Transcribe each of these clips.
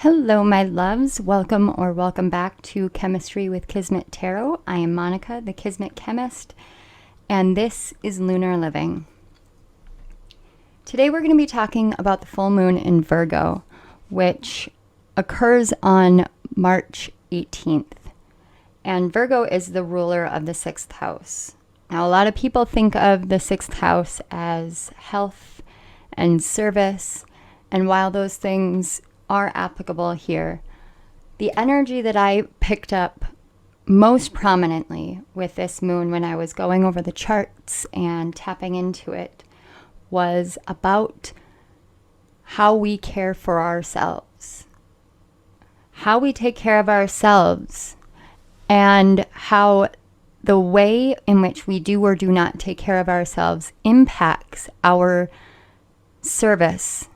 Hello, my loves. Welcome back to Chemistry with Kismet Tarot. I am Monica, the Kismet Chemist, and this is Lunar Living. Today we're going to be talking about the full moon in Virgo, which occurs on March 18th. And Virgo is the ruler of the 6th house. Now, a lot of people think of the 6th house as health and service, and while those things are applicable here, the energy that I picked up most prominently with this moon when I was going over the charts and tapping into it was about how we care for ourselves, how we take care of ourselves, and how the way in which we do or do not take care of ourselves impacts our service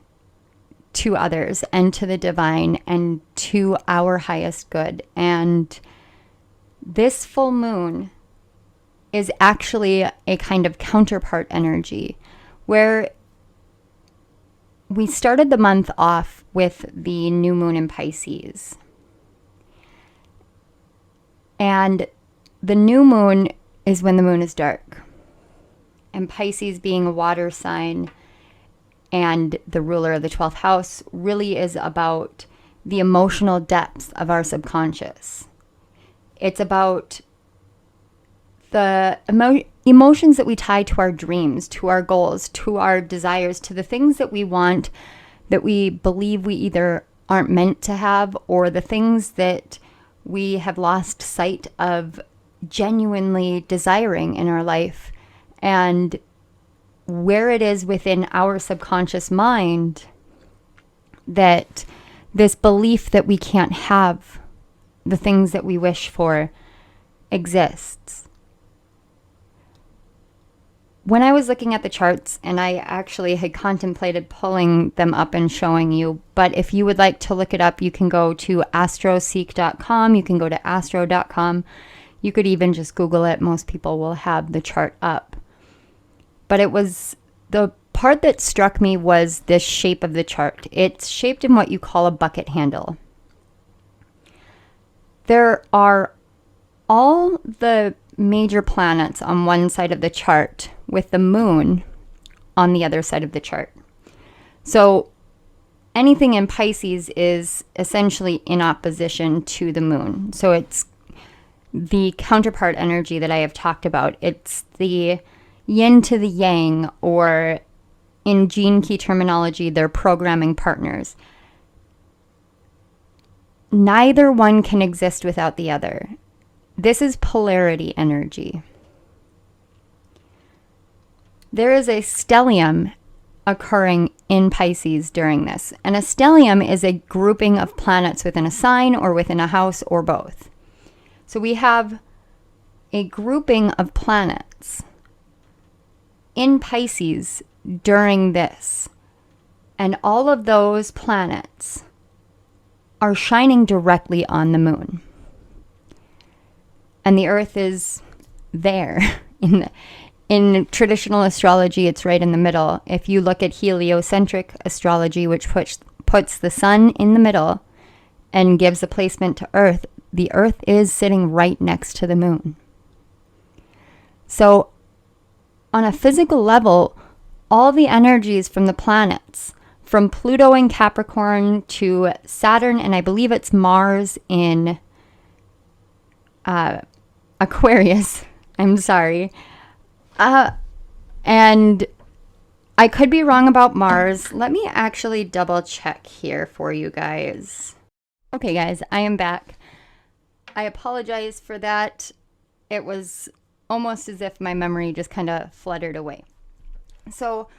to others and to the divine and to our highest good. And this full moon is actually a kind of counterpart energy where we started the month off with the new moon in Pisces. And the new moon is when the moon is dark. And Pisces, being a water sign and the ruler of the 12th house, really is about the emotional depths of our subconscious. It's about the emotions that we tie to our dreams, to our goals, to our desires, to the things that we want, that we believe we either aren't meant to have, or the things that we have lost sight of genuinely desiring in our life. And where it is within our subconscious mind that this belief that we can't have the things that we wish for exists. When I was looking at the charts, and I actually had contemplated pulling them up and showing you, but if you would like to look it up, you can go to astroseek.com, you can go to astro.com, you could even just Google it. Most people will have the chart up. But it was, the part that struck me was this shape of the chart. It's shaped in what you call a bucket handle. There are all the major planets on one side of the chart with the moon on the other side of the chart. So anything in Pisces is essentially in opposition to the moon. So it's the counterpart energy that I have talked about. It's the yin to the yang, or in gene key terminology, they're programming partners. Neither one can exist without the other. This is polarity energy. There is a stellium occurring in Pisces during this. And a stellium is a grouping of planets within a sign or within a house or both. So we have a grouping of planets in Pisces during this, and all of those planets are shining directly on the moon, and the earth is there. In traditional astrology, it's right in the middle. If you look at heliocentric astrology, which puts the sun in the middle and gives a placement to earth, the earth is sitting right next to the moon. So on a physical level, all the energies from the planets, from Pluto in Capricorn to Saturn, and I believe it's Mars in Aquarius. I'm sorry. And I could be wrong about Mars. Let me actually double check here for you guys. Okay, guys, I am back. I apologize for that. It was almost as if my memory just kind of fluttered away. So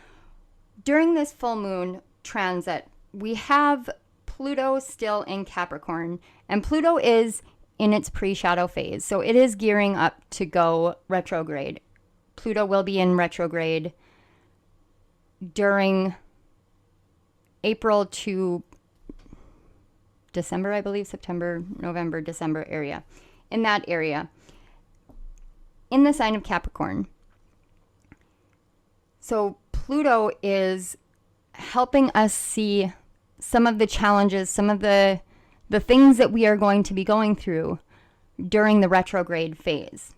during this full moon transit, we have Pluto still in Capricorn, and Pluto is in its pre-shadow phase. So it is gearing up to go retrograde. Pluto will be in retrograde during April to December, I believe, September, November, December area. In that area, in the sign of Capricorn. So Pluto is helping us see some of the challenges, some of the things that we are going to be going through during the retrograde phase.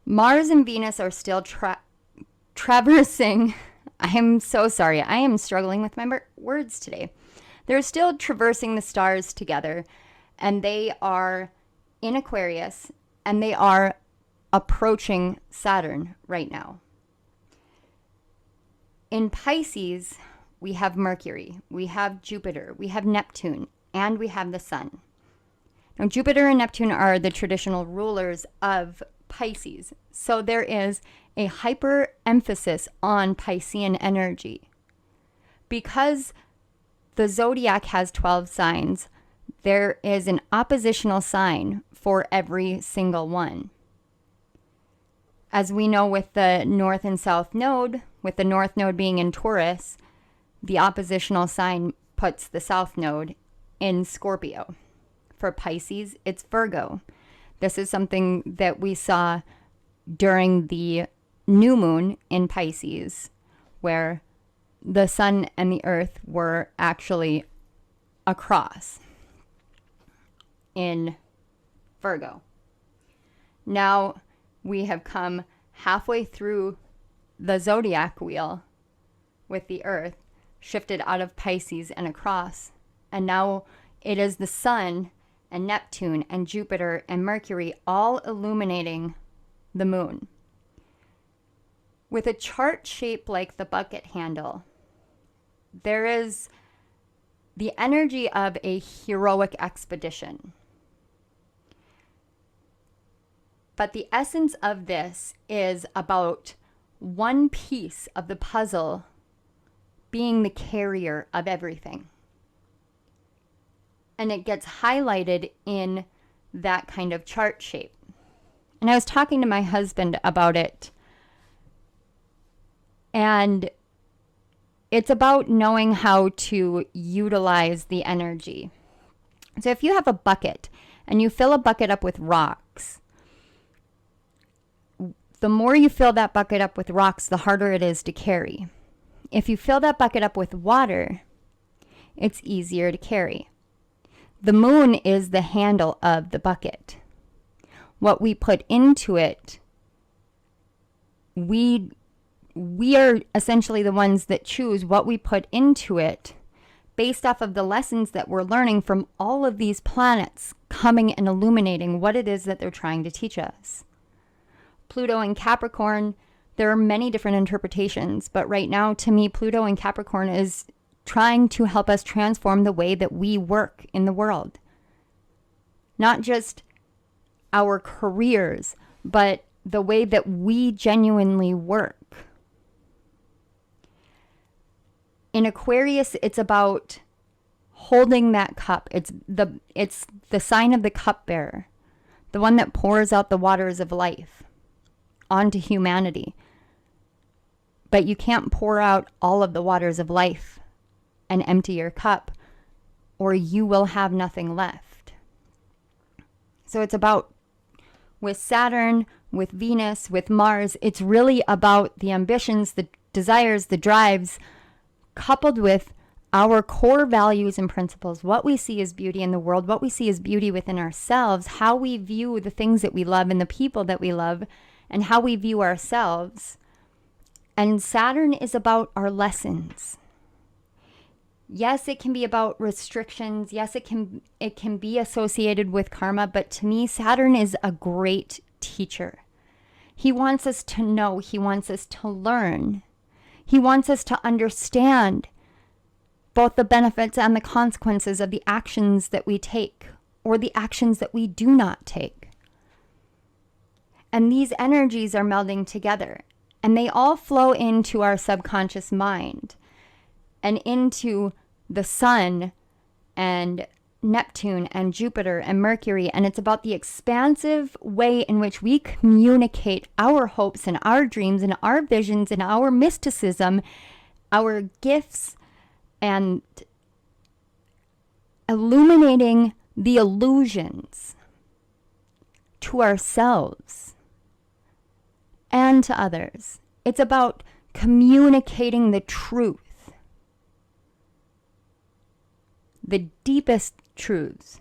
Mars and Venus are still traversing. I am so sorry. I am struggling with my words today. They're still traversing the stars together, and they are in Aquarius, and they are approaching Saturn right now. In Pisces, we have Mercury, we have Jupiter, we have Neptune, and we have the Sun. Now, Jupiter and Neptune are the traditional rulers of Pisces, so there is a hyper emphasis on Piscean energy. Because the zodiac has 12 signs, there is an oppositional sign for every single one. As we know with the North and South node, with the North node being in Taurus, the oppositional sign puts the South node in Scorpio. For Pisces, it's Virgo. This is something that we saw during the new moon in Pisces, where the sun and the earth were actually across in Virgo. Now we have come halfway through the zodiac wheel with the earth shifted out of Pisces and across, and now it is the sun and Neptune and Jupiter and Mercury all illuminating the moon. With a chart shaped like the bucket handle, there is the energy of a heroic expedition. But the essence of this is about one piece of the puzzle being the carrier of everything. And it gets highlighted in that kind of chart shape. And I was talking to my husband about it. And it's about knowing how to utilize the energy. So if you have a bucket and you fill a bucket up with rocks, the more you fill that bucket up with rocks, the harder it is to carry. If you fill that bucket up with water, it's easier to carry. The moon is the handle of the bucket. What we put into it, we are essentially the ones that choose what we put into it based off of the lessons that we're learning from all of these planets coming and illuminating what it is that they're trying to teach us. Pluto and Capricorn, there are many different interpretations, but right now, to me, Pluto and Capricorn is trying to help us transform the way that we work in the world. Not just our careers, but the way that we genuinely work. In Aquarius, it's about holding that cup. It's the sign of the cupbearer, the one that pours out the waters of life onto humanity. But you can't pour out all of the waters of life and empty your cup, or you will have nothing left. So it's about, with Saturn, with Venus, with Mars, it's really about the ambitions, the desires, the drives, coupled with our core values and principles, what we see as beauty in the world, what we see as beauty within ourselves, how we view the things that we love and the people that we love, and how we view ourselves. And Saturn is about our lessons. Yes, it can be about restrictions. Yes, it can be associated with karma, but to me, Saturn is a great teacher. He wants us to know. He wants us to learn. He wants us to understand both the benefits and the consequences of the actions that we take or the actions that we do not take. And these energies are melding together, and they all flow into our subconscious mind and into the sun and Neptune and Jupiter and Mercury. And it's about the expansive way in which we communicate our hopes and our dreams and our visions and our mysticism, our gifts, and illuminating the illusions to ourselves and to others. It's about communicating the truth. the deepest truths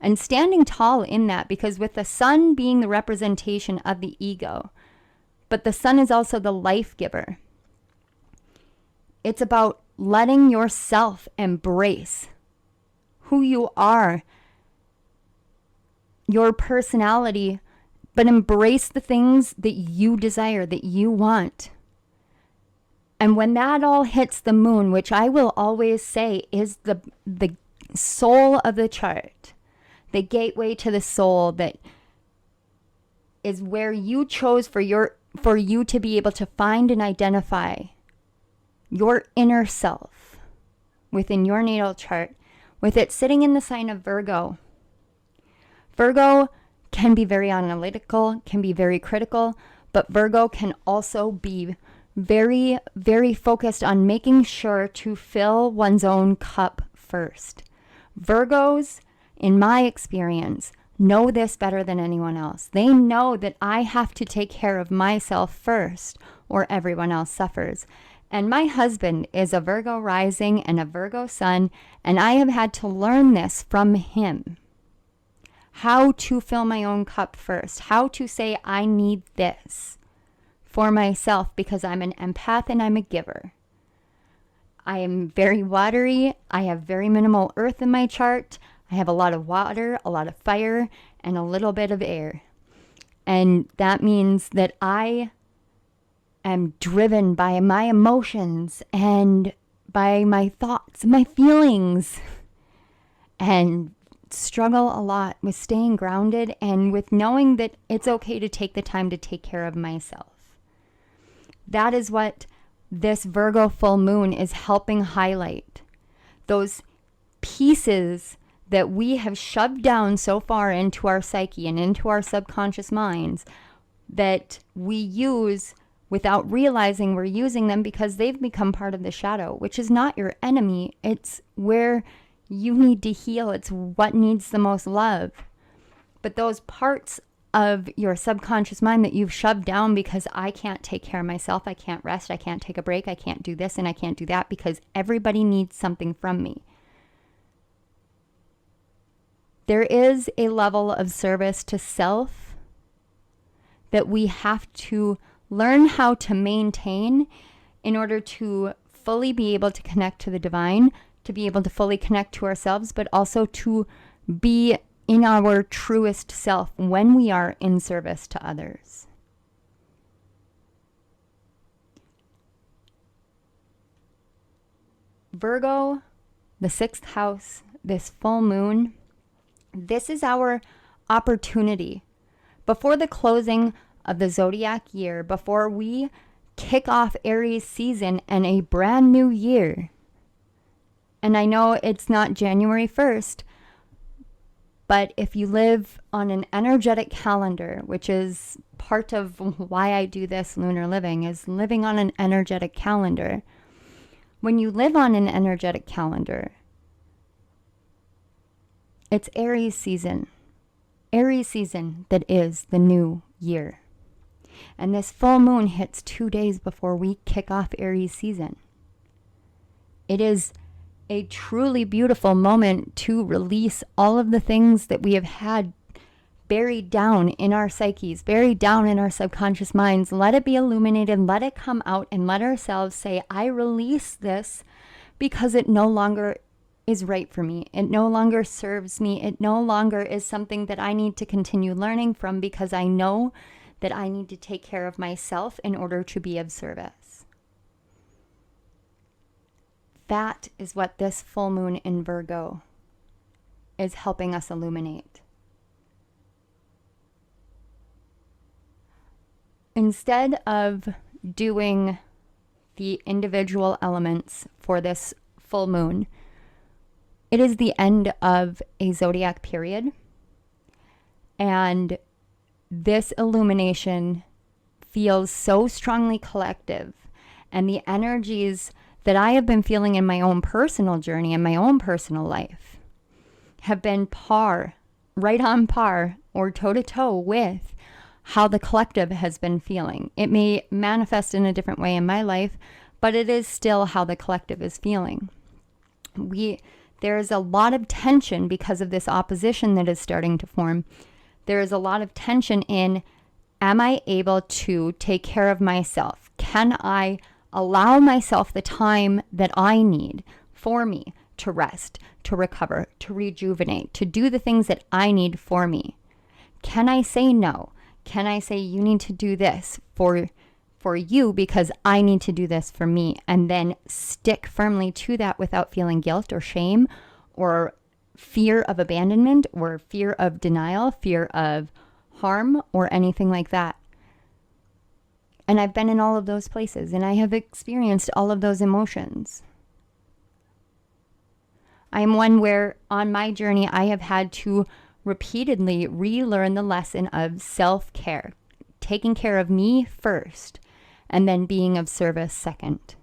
and standing tall in that, because with the sun being the representation of the ego, but the sun is also the life giver. It's about letting yourself embrace who you are, your personality, but embrace the things that you desire, that you want. And when that all hits the moon, which I will always say is the soul of the chart, the gateway to the soul, that is where you chose for you to be able to find and identify your inner self within your natal chart, with it sitting in the sign of Virgo. Virgo can be very analytical, can be very critical, but Virgo can also be very, very focused on making sure to fill one's own cup first. Virgos, in my experience, know this better than anyone else. They know that I have to take care of myself first, or everyone else suffers. And my husband is a Virgo rising and a Virgo sun, and I have had to learn this from him. How to fill my own cup first. How to say, I need this for myself, because I'm an empath and I'm a giver. I am very watery. I have very minimal earth in my chart. I have a lot of water, a lot of fire, and a little bit of air. And that means that I am driven by my emotions and by my thoughts, my feelings, and struggle a lot with staying grounded and with knowing that it's okay to take the time to take care of myself. That is what this Virgo full moon is helping highlight. Those pieces that we have shoved down so far into our psyche and into our subconscious minds that we use without realizing we're using them, because they've become part of the shadow, which is not your enemy. It's where you need to heal. It's what needs the most love. But those parts of your subconscious mind that you've shoved down because I can't take care of myself, I can't rest, I can't take a break, I can't do this and I can't do that because everybody needs something from me. There is a level of service to self that we have to learn how to maintain in order to fully be able to connect to the divine, to be able to fully connect to ourselves, but also to be in our truest self when we are in service to others. Virgo, the 6th house, this full moon, this is our opportunity. Before the closing of the zodiac year, before we kick off Aries season and a brand new year, and I know it's not January 1st, but if you live on an energetic calendar, which is part of why I do this Lunar Living, is living on an energetic calendar. When you live on an energetic calendar, it's Aries season. Aries season that is the new year. And this full moon hits 2 days before we kick off Aries season. It is a truly beautiful moment to release all of the things that we have had buried down in our psyches, buried down in our subconscious minds. Let it be illuminated, let it come out, and let ourselves say, I release this because it no longer is right for me. It no longer serves me. It no longer is something that I need to continue learning from, because I know that I need to take care of myself in order to be of service. That is what this full moon in Virgo is helping us illuminate. Instead of doing the individual elements for this full moon, it is the end of a zodiac period, and this illumination feels so strongly collective, and the energies that I have been feeling in my own personal journey and my own personal life have been right on par or toe-to-toe with how the collective has been feeling. It may manifest in a different way in my life, but it is still how the collective is feeling. There is a lot of tension because of this opposition that is starting to form. There is a lot of tension in, am I able to take care of myself? Can I allow myself the time that I need for me to rest, to recover, to rejuvenate, to do the things that I need for me? Can I say no? Can I say, you need to do this for you because I need to do this for me, and then stick firmly to that without feeling guilt or shame or fear of abandonment or fear of denial, fear of harm or anything like that. And I've been in all of those places, and I have experienced all of those emotions. I'm one where on my journey I have had to repeatedly relearn the lesson of self-care, taking care of me first, and then being of service second.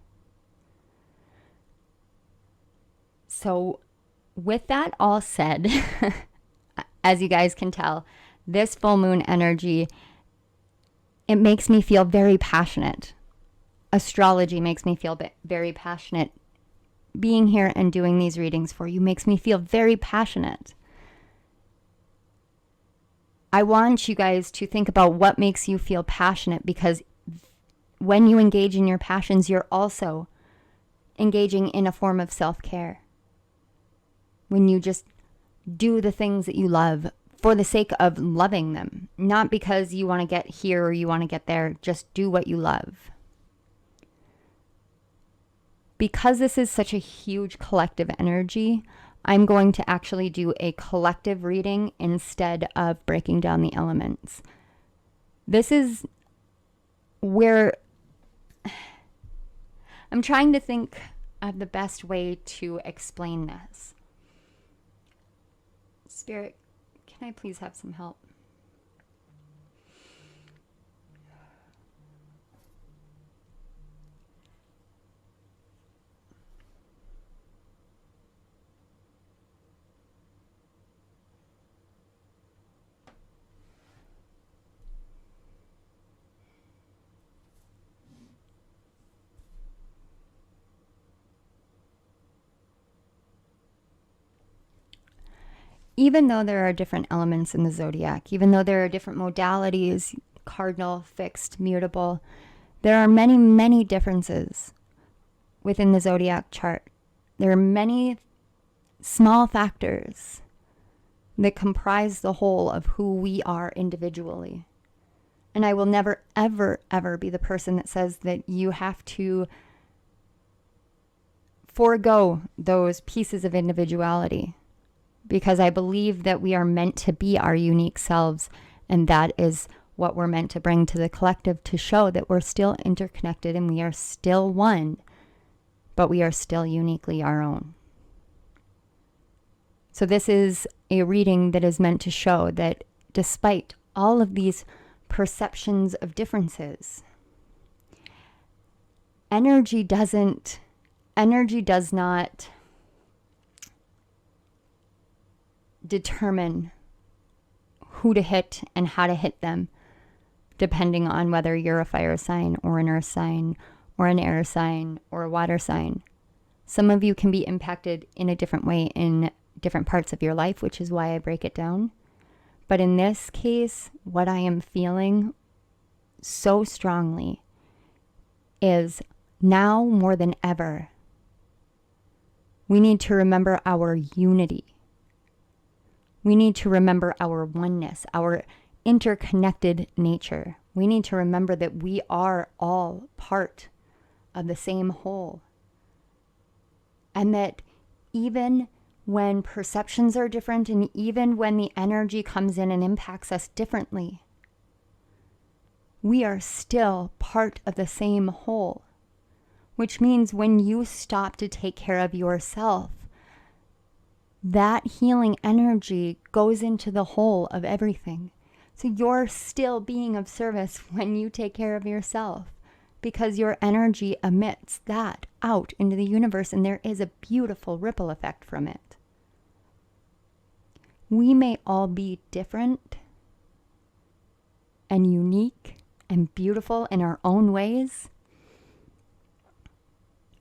So with that all said, as you guys can tell, this full moon energy, it makes me feel very passionate. Astrology makes me feel very passionate. Being here and doing these readings for you makes me feel very passionate. I want you guys to think about what makes you feel passionate, because when you engage in your passions, you're also engaging in a form of self-care. When you just do the things that you love for the sake of loving them, not because you want to get here or you want to get there, just do what you love. Because this is such a huge collective energy, I'm going to actually do a collective reading instead of breaking down the elements. This is where I'm trying to think of the best way to explain this. Spirit, can I please have some help? Even though there are different elements in the zodiac, even though there are different modalities, cardinal, fixed, mutable, there are many, many differences within the zodiac chart. There are many small factors that comprise the whole of who we are individually. And I will never, ever, ever be the person that says that you have to forego those pieces of individuality, because I believe that we are meant to be our unique selves, and that is what we're meant to bring to the collective, to show that we're still interconnected and we are still one, but we are still uniquely our own. So this is a reading that is meant to show that despite all of these perceptions of differences, energy does not determine who to hit and how to hit them, depending on whether you're a fire sign or an earth sign or an air sign or a water sign. Some of you can be impacted in a different way in different parts of your life, which is why I break it down. But in this case, what I am feeling so strongly is, now more than ever, we need to remember our unity. We need to remember our oneness, our interconnected nature. We need to remember that we are all part of the same whole. And that even when perceptions are different, and even when the energy comes in and impacts us differently, we are still part of the same whole. Which means when you stop to take care of yourself, that healing energy goes into the whole of everything. So you're still being of service when you take care of yourself, because your energy emits that out into the universe, and there is a beautiful ripple effect from it. We may all be different and unique and beautiful in our own ways,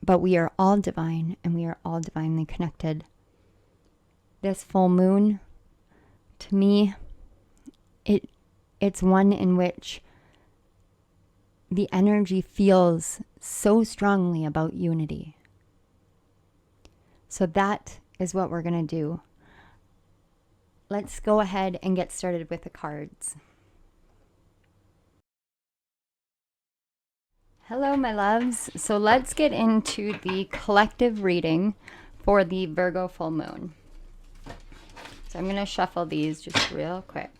but we are all divine, and we are all divinely connected. this full moon, to me, it's one in which the energy feels so strongly about unity. So that is what we're going to do. Let's go ahead and get started with the cards. Hello, my loves. So let's get into the collective reading for the Virgo full moon. So I'm going to shuffle these just real quick.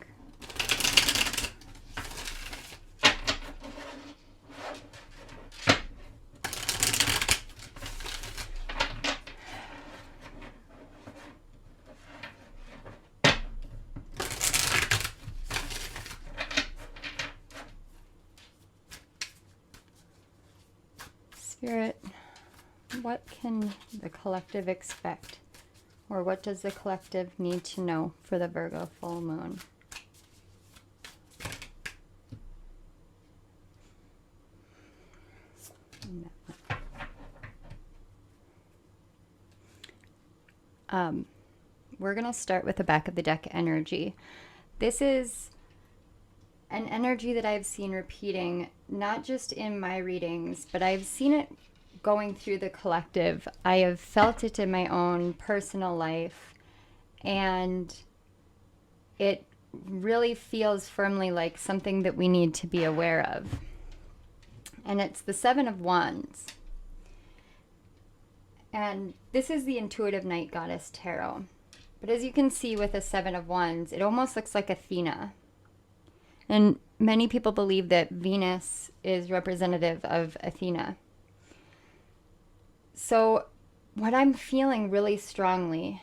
Spirit, what can the collective expect? Or what does the collective need to know for the Virgo full moon? We're going to start with the back of the deck energy. This is an energy that I've seen repeating, not just in my readings, but I've seen it going through the collective. I have felt it in my own personal life, and it really feels firmly like something that we need to be aware of. And it's the Seven of Wands. And this is the Intuitive Night Goddess Tarot. But as you can see with the Seven of Wands, it almost looks like Athena. And many people believe that Venus is representative of Athena. So what I'm feeling really strongly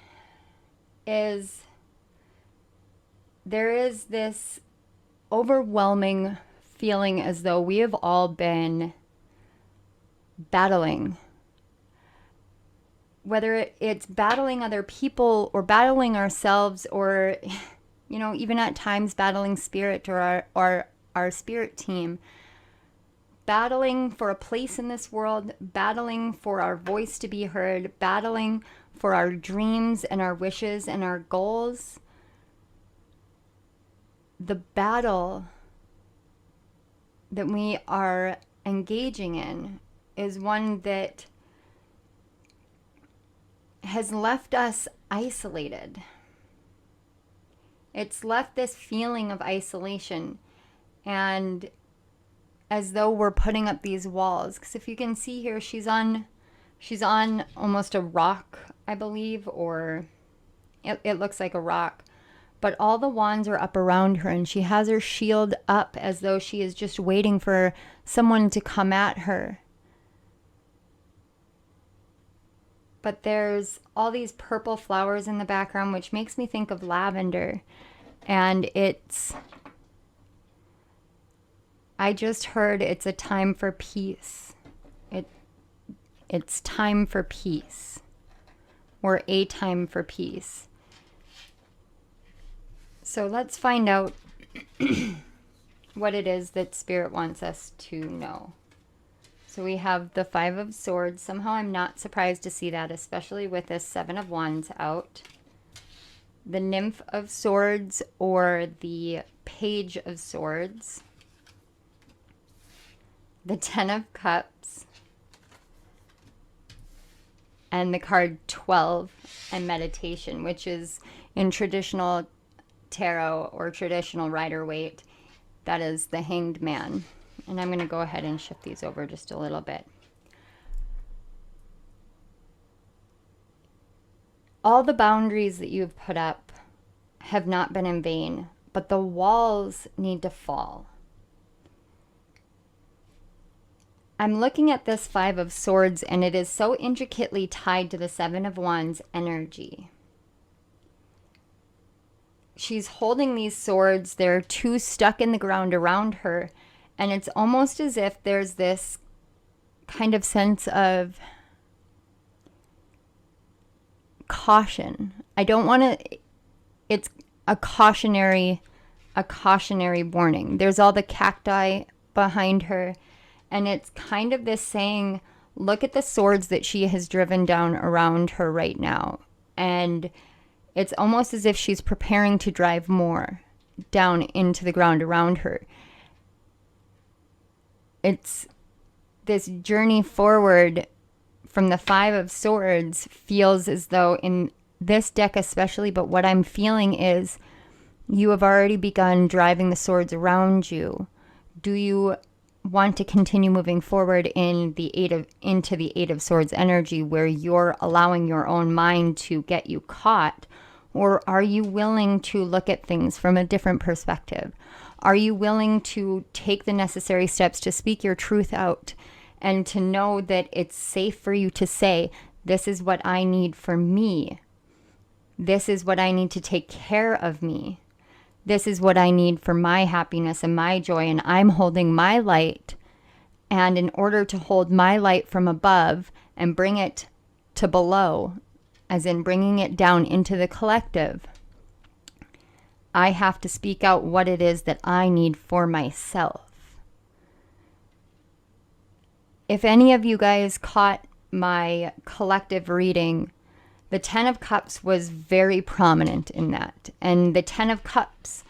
is there is this overwhelming feeling as though we have all been battling. Whether it's battling other people or battling ourselves, or even at times battling spirit or our spirit team, battling for a place in this world, battling for our voice to be heard, battling for our dreams and our wishes and our goals. The battle that we are engaging in is one that has left us isolated. It's left this feeling of isolation, and as though we're putting up these walls. Because if you can see here, she's on almost a rock, I believe, or it looks like a rock. But all the wands are up around her, and she has her shield up as though she is just waiting for someone to come at her. But there's all these purple flowers in the background, which makes me think of lavender. And I just heard it's a time for peace. It's time for peace, or a time for peace. So let's find out what it is that Spirit wants us to know. So we have the Five of Swords. Somehow I'm not surprised to see that, especially with this Seven of Wands out. The Nymph of Swords, or the Page of Swords. The Ten of Cups. And the card 12, and Meditation, which is in traditional tarot or traditional Rider-Waite, that is the Hanged Man. And I'm going to go ahead and shift these over just a little bit. All the boundaries that you've put up have not been in vain, but the walls need to fall. I'm looking at this Five of Swords, and it is so intricately tied to the Seven of Wands energy. She's holding these swords. There are two stuck in the ground around her. And it's almost as if there's this kind of sense of caution. I don't want to, it's a cautionary warning. There's all the cacti behind her. And it's kind of this saying, look at the swords that she has driven down around her right now. And It's almost as if she's preparing to drive more down into the ground around her. It's this journey forward from the Five of Swords feels as though in this deck especially, but what I'm feeling is you have already begun driving the swords around you. Do you want to continue moving forward into the Eight of Swords energy where you're allowing your own mind to get you caught? Or are you willing to look at things from a different perspective? Are you willing to take the necessary steps to speak your truth out and to know that it's safe for you to say, this is what I need for me. This is what I need to take care of me. This is what I need for my happiness and my joy, and I'm holding my light. And in order to hold my light from above and bring it to below, as in bringing it down into the collective, I have to speak out what it is that I need for myself. If any of you guys caught my collective reading, the Ten of Cups was very prominent in that. And the Ten of Cups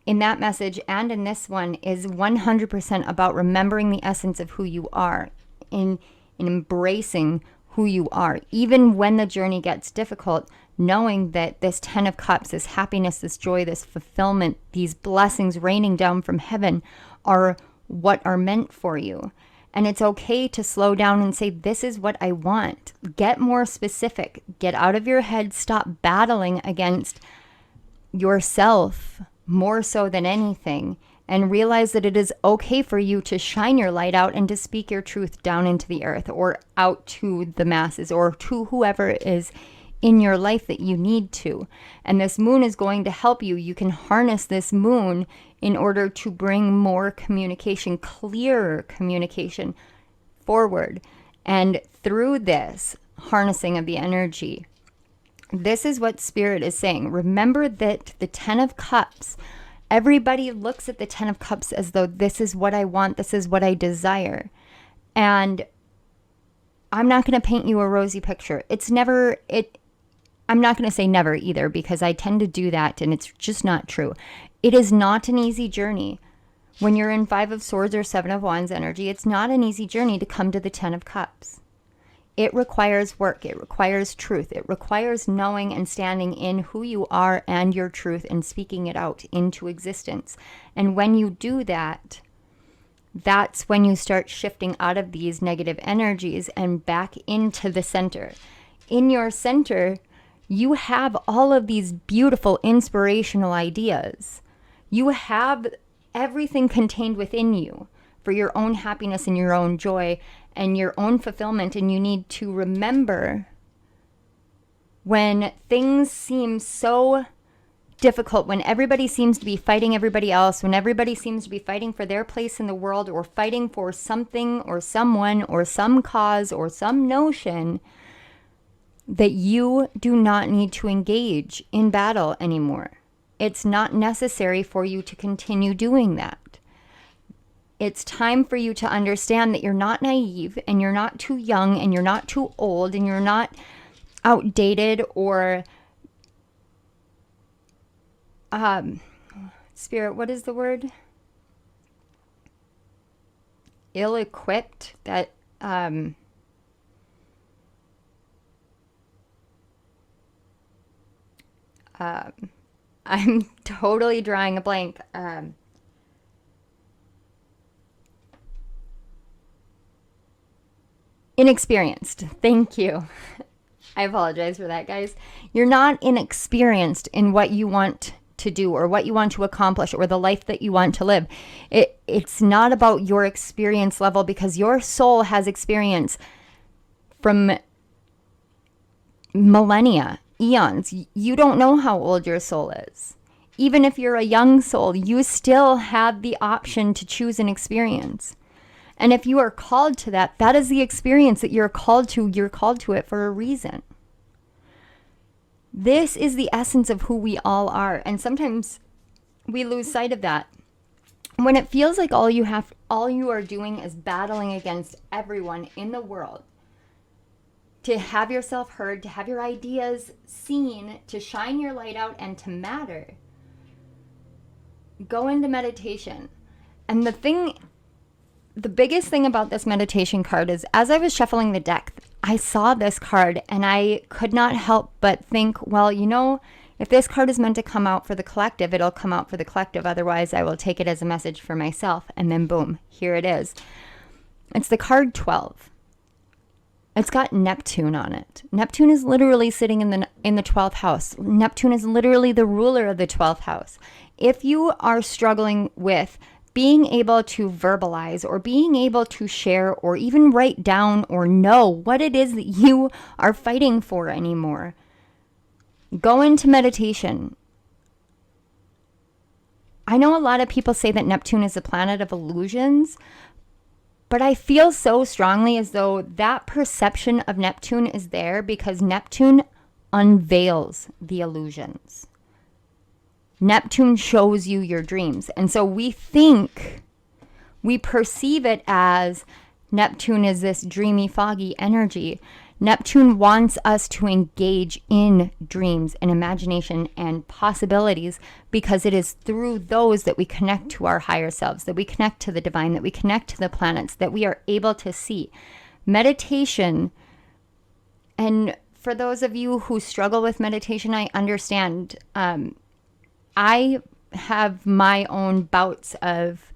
in that message and in this one is 100% about remembering the essence of who you are, in embracing who you are, even when the journey gets difficult, knowing that this Ten of Cups, this happiness, this joy, this fulfillment, these blessings raining down from heaven are what are meant for you. And it's okay to slow down and say, this is what I want. Get more specific. Get out of your head. Stop battling against yourself more so than anything. And realize that it is okay for you to shine your light out and to speak your truth down into the earth or out to the masses or to whoever is in your life that you need to. And this moon is going to help you. You can harness this moon in order to bring more communication, clearer communication forward. And through this harnessing of the energy, this is what Spirit is saying. Remember that the Ten of Cups, everybody looks at the Ten of Cups as though this is what I want, this is what I desire. And I'm not going to paint you a rosy picture. I'm not going to say never either, because I tend to do that and it's just not true. It is not an easy journey. When you're in Five of Swords or Seven of Wands energy, it's not an easy journey to come to the Ten of Cups. It requires work. It requires truth. It requires knowing and standing in who you are and your truth and speaking it out into existence. And when you do that, that's when you start shifting out of these negative energies and back into the center. In your center, you have all of these beautiful inspirational ideas. You have everything contained within you for your own happiness and your own joy and your own fulfillment. And you need to remember when things seem so difficult, when everybody seems to be fighting everybody else, when everybody seems to be fighting for their place in the world or fighting for something or someone or some cause or some notion, that you do not need to engage in battle anymore. It's not necessary for you to continue doing that. It's time for you to understand that you're not naive and you're not too young and you're not too old and you're not outdated or Spirit, what is the word? Ill-equipped, that I'm totally drawing a blank. Inexperienced. Thank you. I apologize for that, guys. You're not inexperienced in what you want to do or what you want to accomplish or the life that you want to live. It's not about your experience level, because your soul has experience from millennia, eons. You don't know how old your soul is. Even if you're a young soul, you still have the option to choose an experience. And if you are called to that, that is the experience that you're called to. You're called to it for a reason. This is the essence of who we all are. And sometimes we lose sight of that. When it feels like all you are doing is battling against everyone in the world, to have yourself heard, to have your ideas seen, to shine your light out and to matter, go into meditation. And the biggest thing about this meditation card is, as I was shuffling the deck, I saw this card and I could not help but think, well, if this card is meant to come out for the collective, it'll come out for the collective. Otherwise, I will take it as a message for myself. And then boom, here it is. It's the card 12. It's got Neptune on it. Neptune is literally sitting in the 12th house. Neptune is literally the ruler of the 12th house. If you are struggling with being able to verbalize or being able to share or even write down or know what it is that you are fighting for anymore, go into meditation. I know a lot of people say that Neptune is a planet of illusions, but I feel so strongly as though that perception of Neptune is there because Neptune unveils the illusions. Neptune shows you your dreams. And so we perceive it as Neptune is this dreamy, foggy energy. Neptune wants us to engage in dreams and imagination and possibilities because it is through those that we connect to our higher selves, that we connect to the divine, that we connect to the planets, that we are able to see. Meditation, and for those of you who struggle with meditation, I understand. I have my own bouts of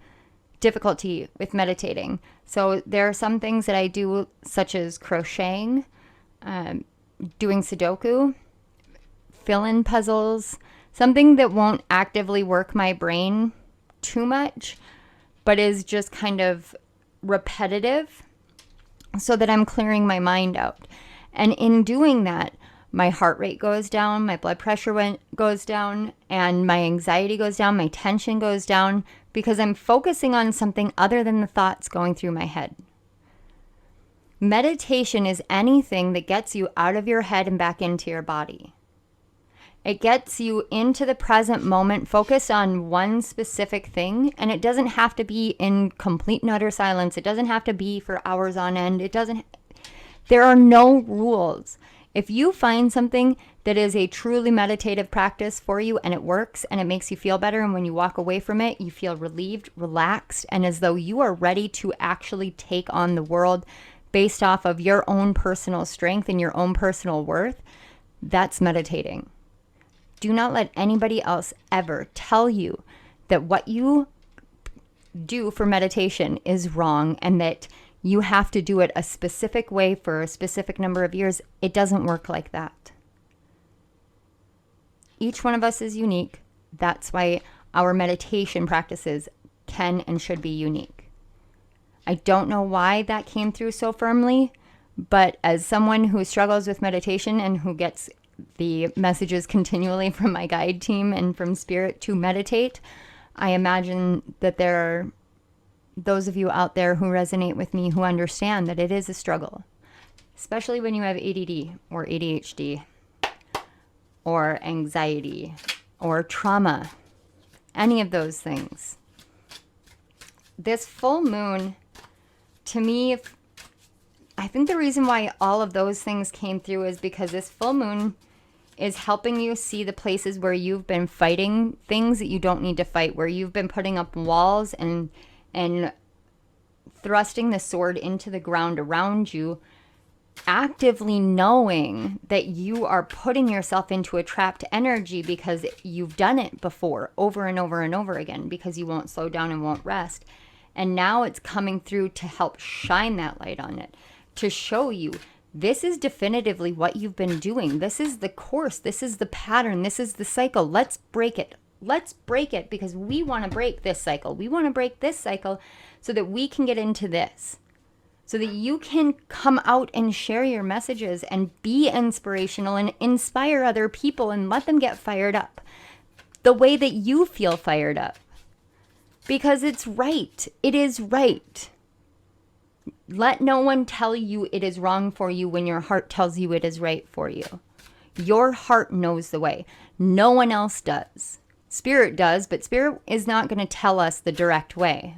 difficulty with meditating. So there are some things that I do, such as crocheting, doing Sudoku, fill-in puzzles, something that won't actively work my brain too much, but is just kind of repetitive so that I'm clearing my mind out. And in doing that, my heart rate goes down, my blood pressure goes down, and my anxiety goes down, my tension goes down, because I'm focusing on something other than the thoughts going through my head. Meditation is anything that gets you out of your head and back into your body. It gets you into the present moment, focused on one specific thing, and it doesn't have to be in complete and utter silence. It doesn't have to be for hours on end. There are no rules. If you find something that is a truly meditative practice for you and it works and it makes you feel better, and when you walk away from it, you feel relieved, relaxed, and as though you are ready to actually take on the world based off of your own personal strength and your own personal worth, that's meditating. Do not let anybody else ever tell you that what you do for meditation is wrong and that you have to do it a specific way for a specific number of years. It doesn't work like that. Each one of us is unique. That's why our meditation practices can and should be unique. I don't know why that came through so firmly, but as someone who struggles with meditation and who gets the messages continually from my guide team and from Spirit to meditate, I imagine that there are those of you out there who resonate with me who understand that it is a struggle, especially when you have ADD or ADHD or anxiety or trauma, any of those things. This full moon, to me, I think the reason why all of those things came through is because this full moon is helping you see the places where you've been fighting things that you don't need to fight, where you've been putting up walls and thrusting the sword into the ground around you, actively knowing that you are putting yourself into a trapped energy because you've done it before over and over and over again because you won't slow down and won't rest. And now it's coming through to help shine that light on it, to show you this is definitively what you've been doing. This is the course. This is the pattern. This is the cycle. Let's break it. Let's break it because we want to break this cycle. We want to break this cycle so that we can get into this, so that you can come out and share your messages and be inspirational and inspire other people and let them get fired up the way that you feel fired up. Because it's right. It is right. Let no one tell you it is wrong for you when your heart tells you it is right for you. Your heart knows the way. No one else does. Spirit does, but Spirit is not going to tell us the direct way.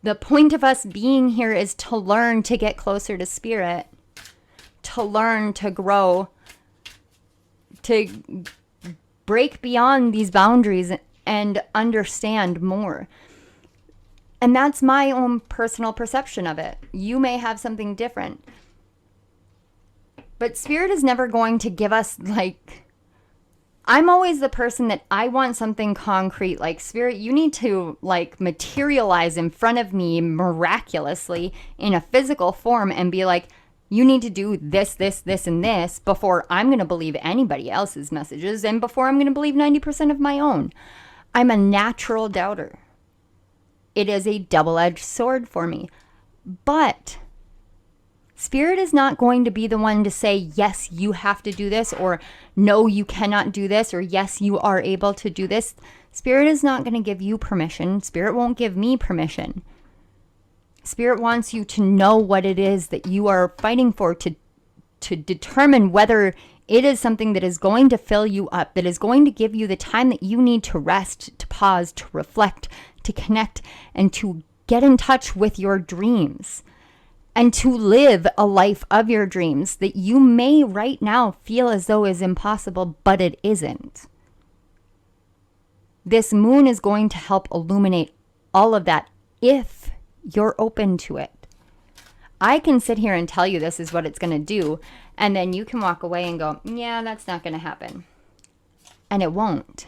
The point of us being here is to learn to get closer to spirit, to learn to grow, to break beyond these boundaries and understand more. And that's my own personal perception of it. You may have something different. But spirit is never going to give us, like, I'm always the person that I want something concrete. Like, spirit, you need to, like, materialize in front of me miraculously in a physical form and be like, you need to do this, this, this, and this before I'm going to believe anybody else's messages and before I'm going to believe 90% of my own. I'm a natural doubter. It is a double-edged sword for me. But spirit is not going to be the one to say, yes, you have to do this, or no, you cannot do this, or yes, you are able to do this. Spirit is not going to give you permission. Spirit won't give me permission. Spirit wants you to know what it is that you are fighting for, to determine whether it is something that is going to fill you up, that is going to give you the time that you need to rest, to pause, to reflect, to connect, and to get in touch with your dreams, and to live a life of your dreams that you may right now feel as though is impossible, but it isn't. This moon is going to help illuminate all of that if you're open to it. I can sit here and tell you this is what it's going to do, and then you can walk away and go, yeah, that's not going to happen. And it won't.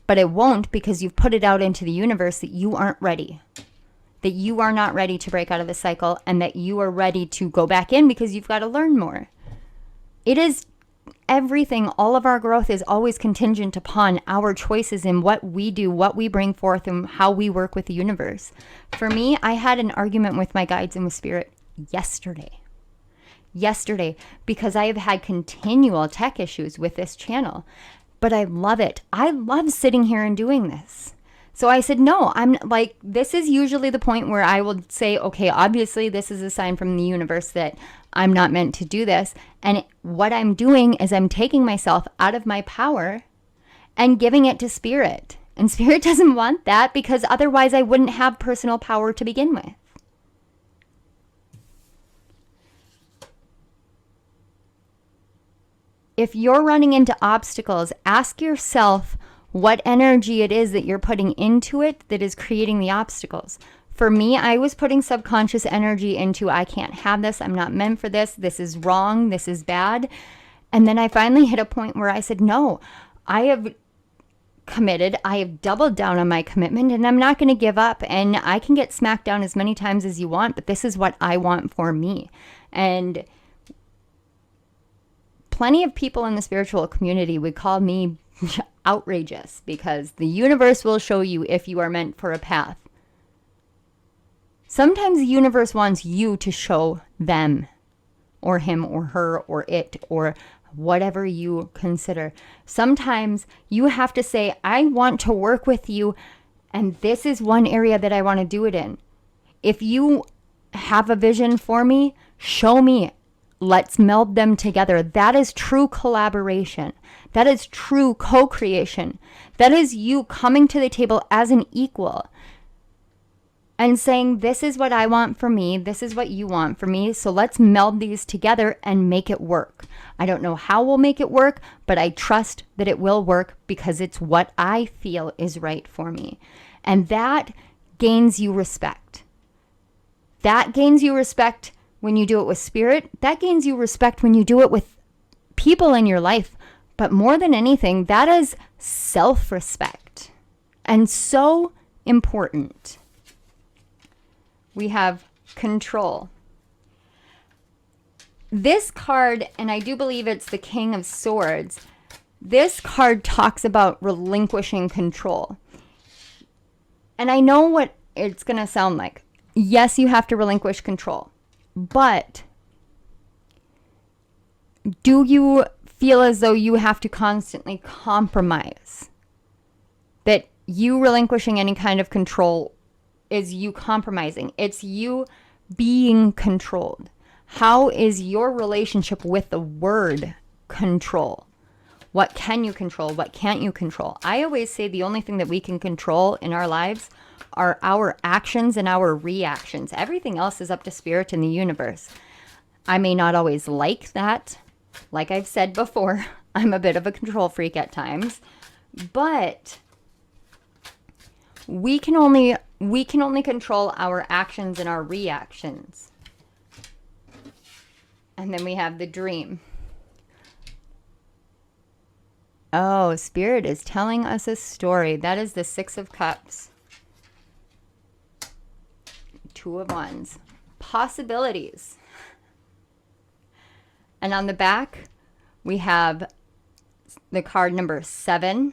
But it won't because you've put it out into the universe that you aren't ready. That you are not ready to break out of the cycle, and that you are ready to go back in because you've got to learn more. It is everything. All of our growth is always contingent upon our choices in what we do, what we bring forth, and how we work with the universe. For me, I had an argument with my guides and with spirit yesterday, because I have had continual tech issues with this channel, but I love it. I love sitting here and doing this. So I said, no, I'm like, this is usually the point where I will say, okay, obviously this is a sign from the universe that I'm not meant to do this. And what I'm doing is I'm taking myself out of my power and giving it to spirit. And spirit doesn't want that because otherwise I wouldn't have personal power to begin with. If you're running into obstacles, ask yourself what energy it is that you're putting into it that is creating the obstacles. For me, I was putting subconscious energy into, I can't have this, I'm not meant for this, this is wrong, this is bad. And then I finally hit a point where I said, no, I have committed, I have doubled down on my commitment, and I'm not going to give up. And I can get smacked down as many times as you want, but this is what I want for me. And plenty of people in the spiritual community would call me outrageous because the universe will show you if you are meant for a path. Sometimes the universe wants you to show them, or him or her or it or whatever you consider. Sometimes you have to say, I want to work with you, and this is one area that I want to do it in. If you have a vision for me, show me. Let's meld them together. That is true collaboration. That is true co-creation. That is you coming to the table as an equal and saying, this is what I want for me. This is what you want for me. So let's meld these together and make it work. I don't know how we'll make it work, but I trust that it will work because it's what I feel is right for me. And that gains you respect. That gains you respect when you do it with spirit. That gains you respect when you do it with people in your life. But more than anything, that is self-respect. And so important. We have control. This card, and I do believe it's the King of Swords, this card talks about relinquishing control. And I know what it's going to sound like. Yes, you have to relinquish control. But do you feel as though you have to constantly compromise? That you relinquishing any kind of control is you compromising. It's you being controlled. How is your relationship with the word control? What can you control? What can't you control? I always say the only thing that we can control in our lives are our actions and our reactions. Everything else is up to spirit and the universe. I may not always like that. Like I've said before, I'm a bit of a control freak at times, but we can only control our actions and our reactions. And then we have the dream. Oh, Spirit is telling us a story. That is the Six of Cups. Two of Wands. Possibilities. And on the back, we have the card number 7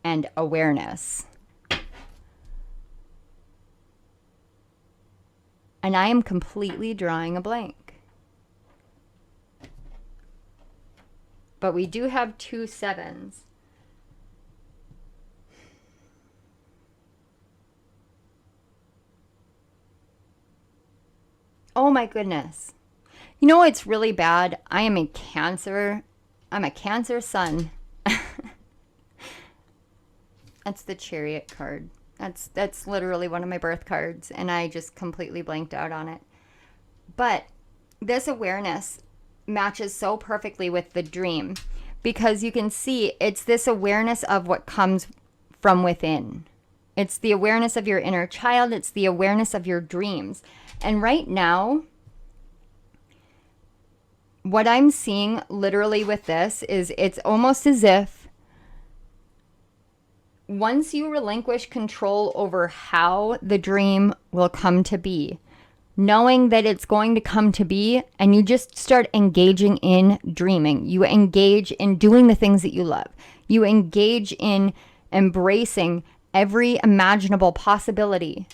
and awareness. And I am completely drawing a blank. But we do have 2 7s. Oh my goodness. You know what's really bad? I am a Cancer. I'm a Cancer sun. That's the Chariot card. That's literally one of my birth cards, and I just completely blanked out on it. But this awareness matches so perfectly with the dream, because you can see it's this awareness of what comes from within. It's the awareness of your inner child. It's the awareness of your dreams. And right now, what I'm seeing literally with this is it's almost as if once you relinquish control over how the dream will come to be, knowing that it's going to come to be, and you just start engaging in dreaming. You engage in doing the things that you love. You engage in embracing every imaginable possibility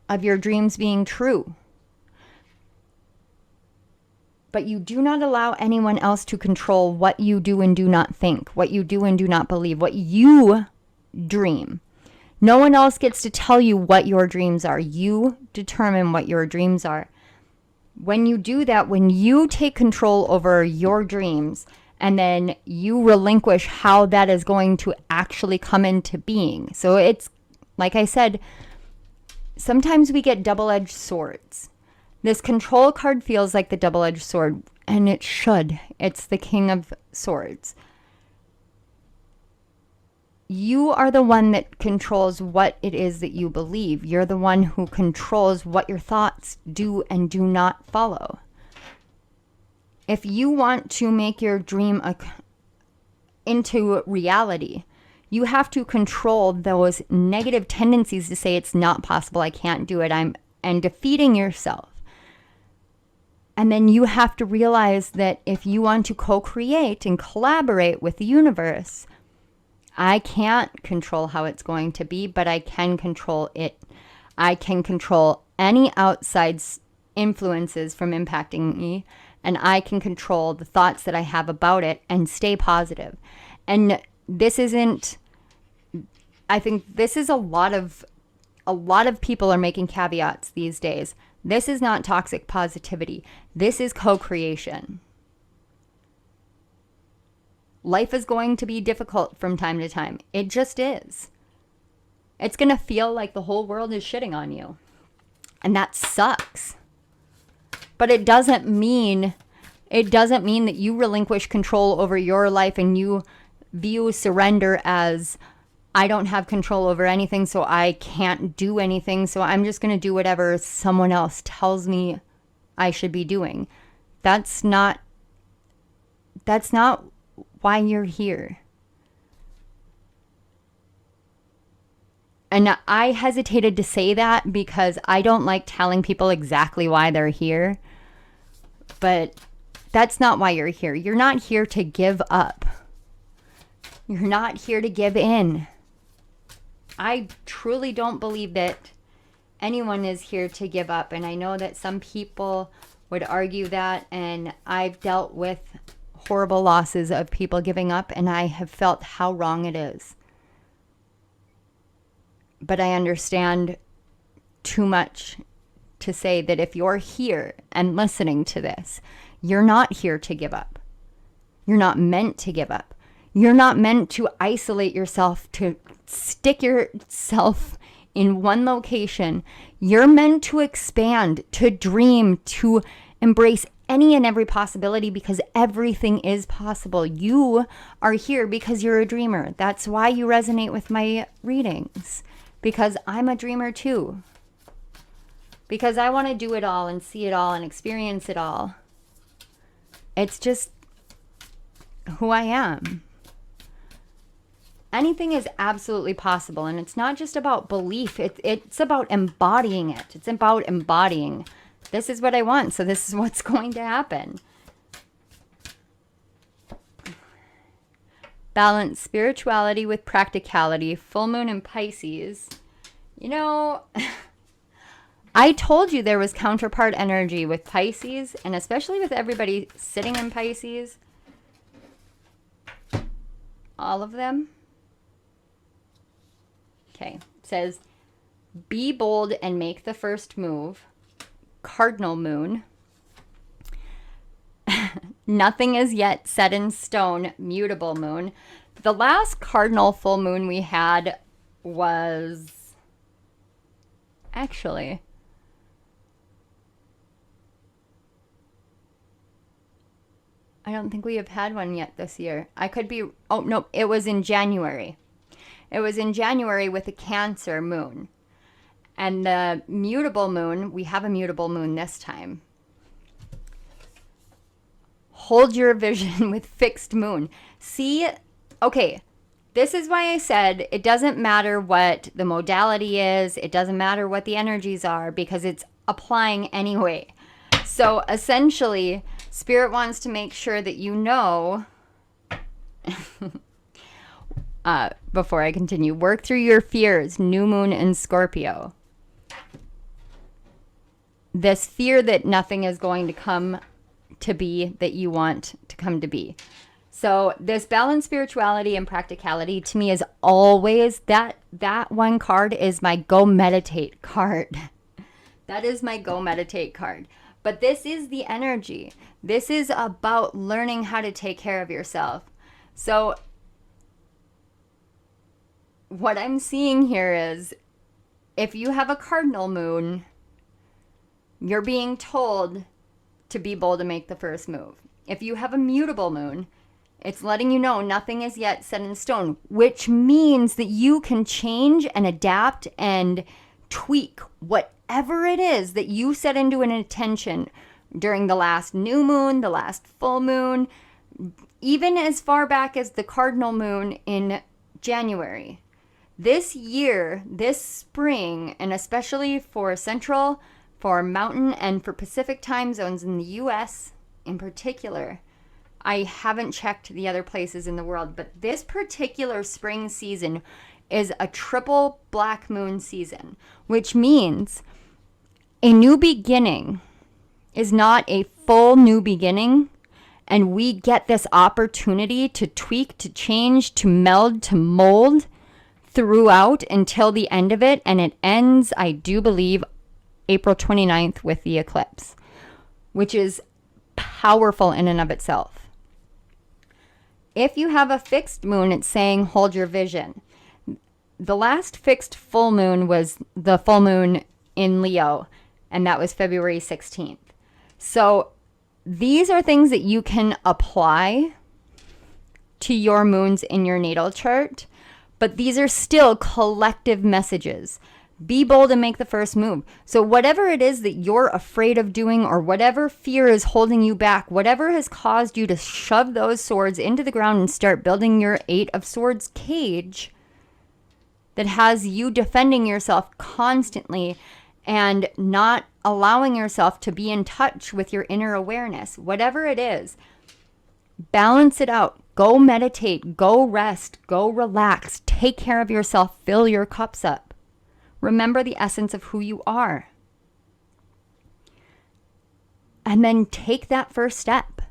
of your dreams being true. But you do not allow anyone else to control what you do and do not think, what you do and do not believe, what you dream. No one else gets to tell you what your dreams are. You determine what your dreams are. When you do that, when you take control over your dreams, and then you relinquish how that is going to actually come into being. So it's, like I said, sometimes we get double-edged swords. This control card feels like the double-edged sword, and it should. It's the King of Swords. You are the one that controls what it is that you believe. You're the one who controls what your thoughts do and do not follow. If you want to make your dream into reality, you have to control those negative tendencies to say it's not possible, I can't do it, and defeating yourself. And then you have to realize that if you want to co-create and collaborate with the universe, I can't control how it's going to be, but I can control it. I can control any outside influences from impacting me, and I can control the thoughts that I have about it and stay positive. And this isn't, I think this is a lot of people are making caveats these days. This is not toxic positivity. This is co-creation. Life is going to be difficult from time to time. It just is. It's going to feel like the whole world is shitting on you. And that sucks. But it doesn't mean that you relinquish control over your life and you view surrender as, I don't have control over anything, so I can't do anything, so I'm just going to do whatever someone else tells me I should be doing. That's not why you're here. And I hesitated to say that because I don't like telling people exactly why they're here. But that's not why you're here. You're not here to give up. You're not here to give in. I truly don't believe that anyone is here to give up. And I know that some people would argue that, and I've dealt with horrible losses of people giving up, and I have felt how wrong it is. But I understand too much to say that if you're here and listening to this, you're not here to give up. You're not meant to give up. You're not meant to isolate yourself, to stick yourself in one location. You're meant to expand, to dream, to embrace any and every possibility, because everything is possible. You are here because you're a dreamer. That's why you resonate with my readings, because I'm a dreamer too. Because I want to do it all and see it all and experience it all. It's just who I am. Anything is absolutely possible, and it's not just about belief. It's about embodying it. It's about embodying. This is what I want, so this is what's going to happen. Balance spirituality with practicality. Full moon in Pisces. You know, I told you there was counterpart energy with Pisces, and especially with everybody sitting in Pisces. All of them. Okay, it says, be bold and make the first move. Cardinal moon. Nothing is yet set in stone. Mutable moon. The last cardinal full moon we had was actually I don't think we have had one yet this year. I could be, oh no, it was in January. It was in January with a Cancer moon. And the mutable moon, we have a mutable moon this time. Hold your vision with fixed moon. See, okay, this is why I said it doesn't matter what the modality is. It doesn't matter what the energies are, because it's applying anyway. So essentially, Spirit wants to make sure that you know, before I continue, work through your fears, new moon in Scorpio. This fear that nothing is going to come to be that you want to come to be. So this balanced spirituality and practicality to me is always, that one card is my go meditate card. That is my go meditate card. But this is the energy. This is about learning how to take care of yourself. So what I'm seeing here is, if you have a cardinal moon, you're being told to be bold and make the first move. If you have a mutable moon, it's letting you know nothing is yet set in stone, which means that you can change and adapt and tweak whatever it is that you set into an intention during the last new moon, the last full moon, even as far back as the cardinal moon in January. This year, this spring, and especially for Central, for Mountain, and for Pacific time zones in the US in particular, I haven't checked the other places in the world, but this particular spring season is a triple black moon season, which means a new beginning is not a full new beginning, and we get this opportunity to tweak, to change, to meld, to mold throughout until the end of it, and it ends, I do believe, April 29th with the eclipse, which is powerful in and of itself. If you have a fixed moon, it's saying hold your vision. The last fixed full moon was the full moon in Leo, and that was February 16th. So these are things that you can apply to your moons in your natal chart, but these are still collective messages. Be bold and make the first move. So whatever it is that you're afraid of doing, or whatever fear is holding you back, whatever has caused you to shove those swords into the ground and start building your Eight of Swords cage that has you defending yourself constantly and not allowing yourself to be in touch with your inner awareness, whatever it is, balance it out. Go meditate, go rest, go relax, take care of yourself, fill your cups up. Remember the essence of who you are. And then take that first step.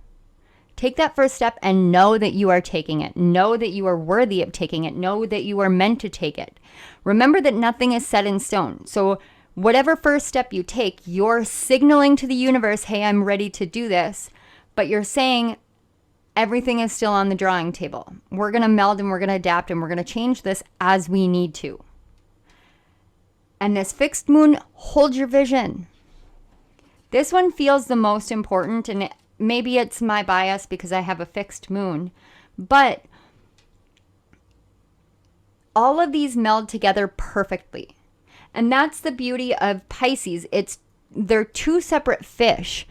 Take that first step and know that you are taking it. Know that you are worthy of taking it. Know that you are meant to take it. Remember that nothing is set in stone. So whatever first step you take, you're signaling to the universe, hey, I'm ready to do this. But you're saying, everything is still on the drawing table. We're going to meld and we're going to adapt and we're going to change this as we need to. And this fixed moon, hold your vision. This one feels the most important, and maybe it's my bias because I have a fixed moon, but all of these meld together perfectly. And that's the beauty of Pisces. They're two separate fish,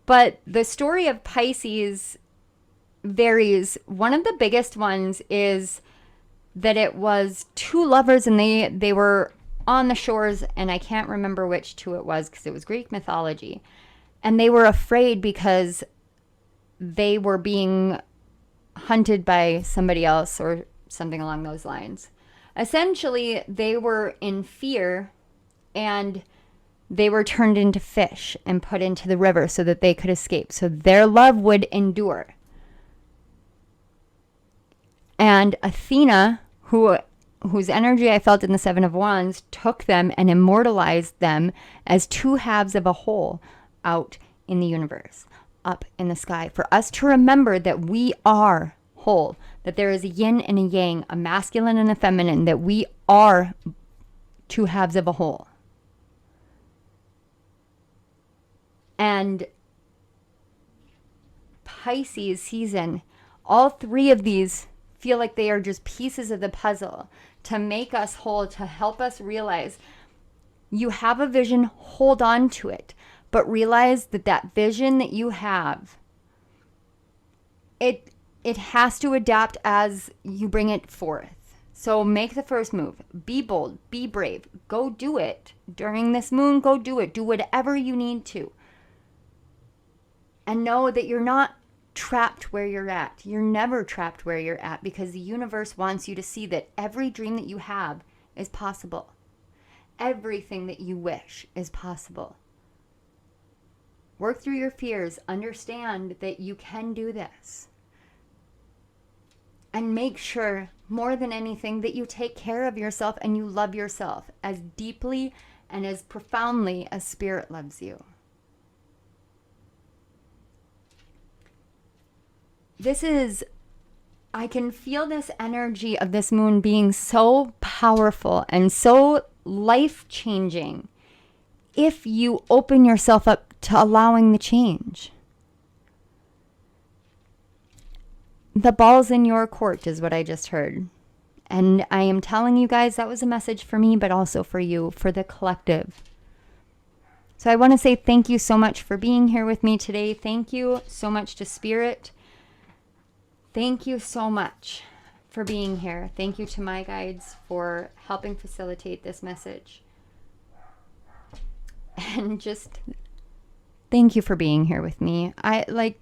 but the story of Pisces varies. One of the biggest ones is that it was two lovers and they were on the shores, and I can't remember which two it was because it was Greek mythology. And they were afraid because they were being hunted by somebody else or something along those lines. Essentially, they were in fear and they were turned into fish and put into the river so that they could escape, so their love would endure. And Athena, whose energy I felt in the Seven of Wands, took them and immortalized them as two halves of a whole out in the universe, up in the sky, for us to remember that we are whole, that there is a yin and a yang, a masculine and a feminine, that we are two halves of a whole. And Pisces season, all three of these feel like they are just pieces of the puzzle to make us whole, to help us realize you have a vision, hold on to it, but realize that that vision that you have, it has to adapt as you bring it forth. So make the first move. Be bold, be brave, go do it. During this moon, go do it. Do whatever you need to. And know that you're not trapped where you're at. You're never trapped where you're at, because the universe wants you to see that every dream that you have is possible. Everything that you wish is possible. Work through your fears. Understand that you can do this. And make sure, more than anything, that you take care of yourself and you love yourself as deeply and as profoundly as Spirit loves you. I can feel this energy of this moon being so powerful and so life-changing if you open yourself up to allowing the change. The ball's in your court is what I just heard. And I am telling you guys, that was a message for me, but also for you, for the collective. So I want to say thank you so much for being here with me today. Thank you so much to Spirit. Thank you so much for being here. Thank you to my guides for helping facilitate this message. And just thank you for being here with me. I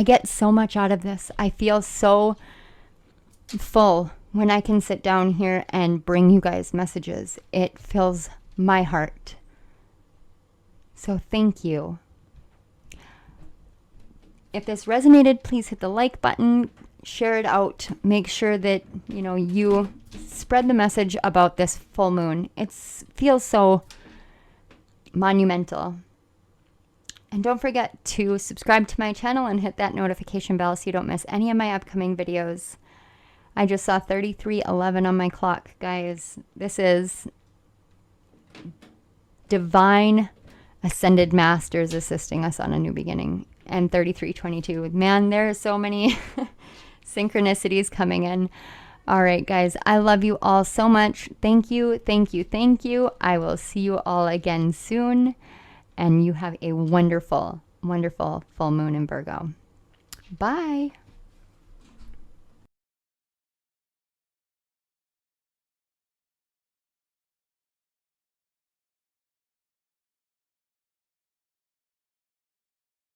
get so much out of this. I feel so full when I can sit down here and bring you guys messages. It fills my heart. So thank you. If this resonated, please hit the like button, share it out. Make sure that, you spread the message about this full moon. It feels so monumental. And don't forget to subscribe to my channel and hit that notification bell so you don't miss any of my upcoming videos. I just saw 33:11 on my clock, guys. This is divine ascended masters assisting us on a new beginning. And 33:22. Man, there are so many synchronicities coming in. All right, guys, I love you all so much. Thank you, thank you, thank you. I will see you all again soon. And you have a wonderful, wonderful full moon in Virgo. Bye.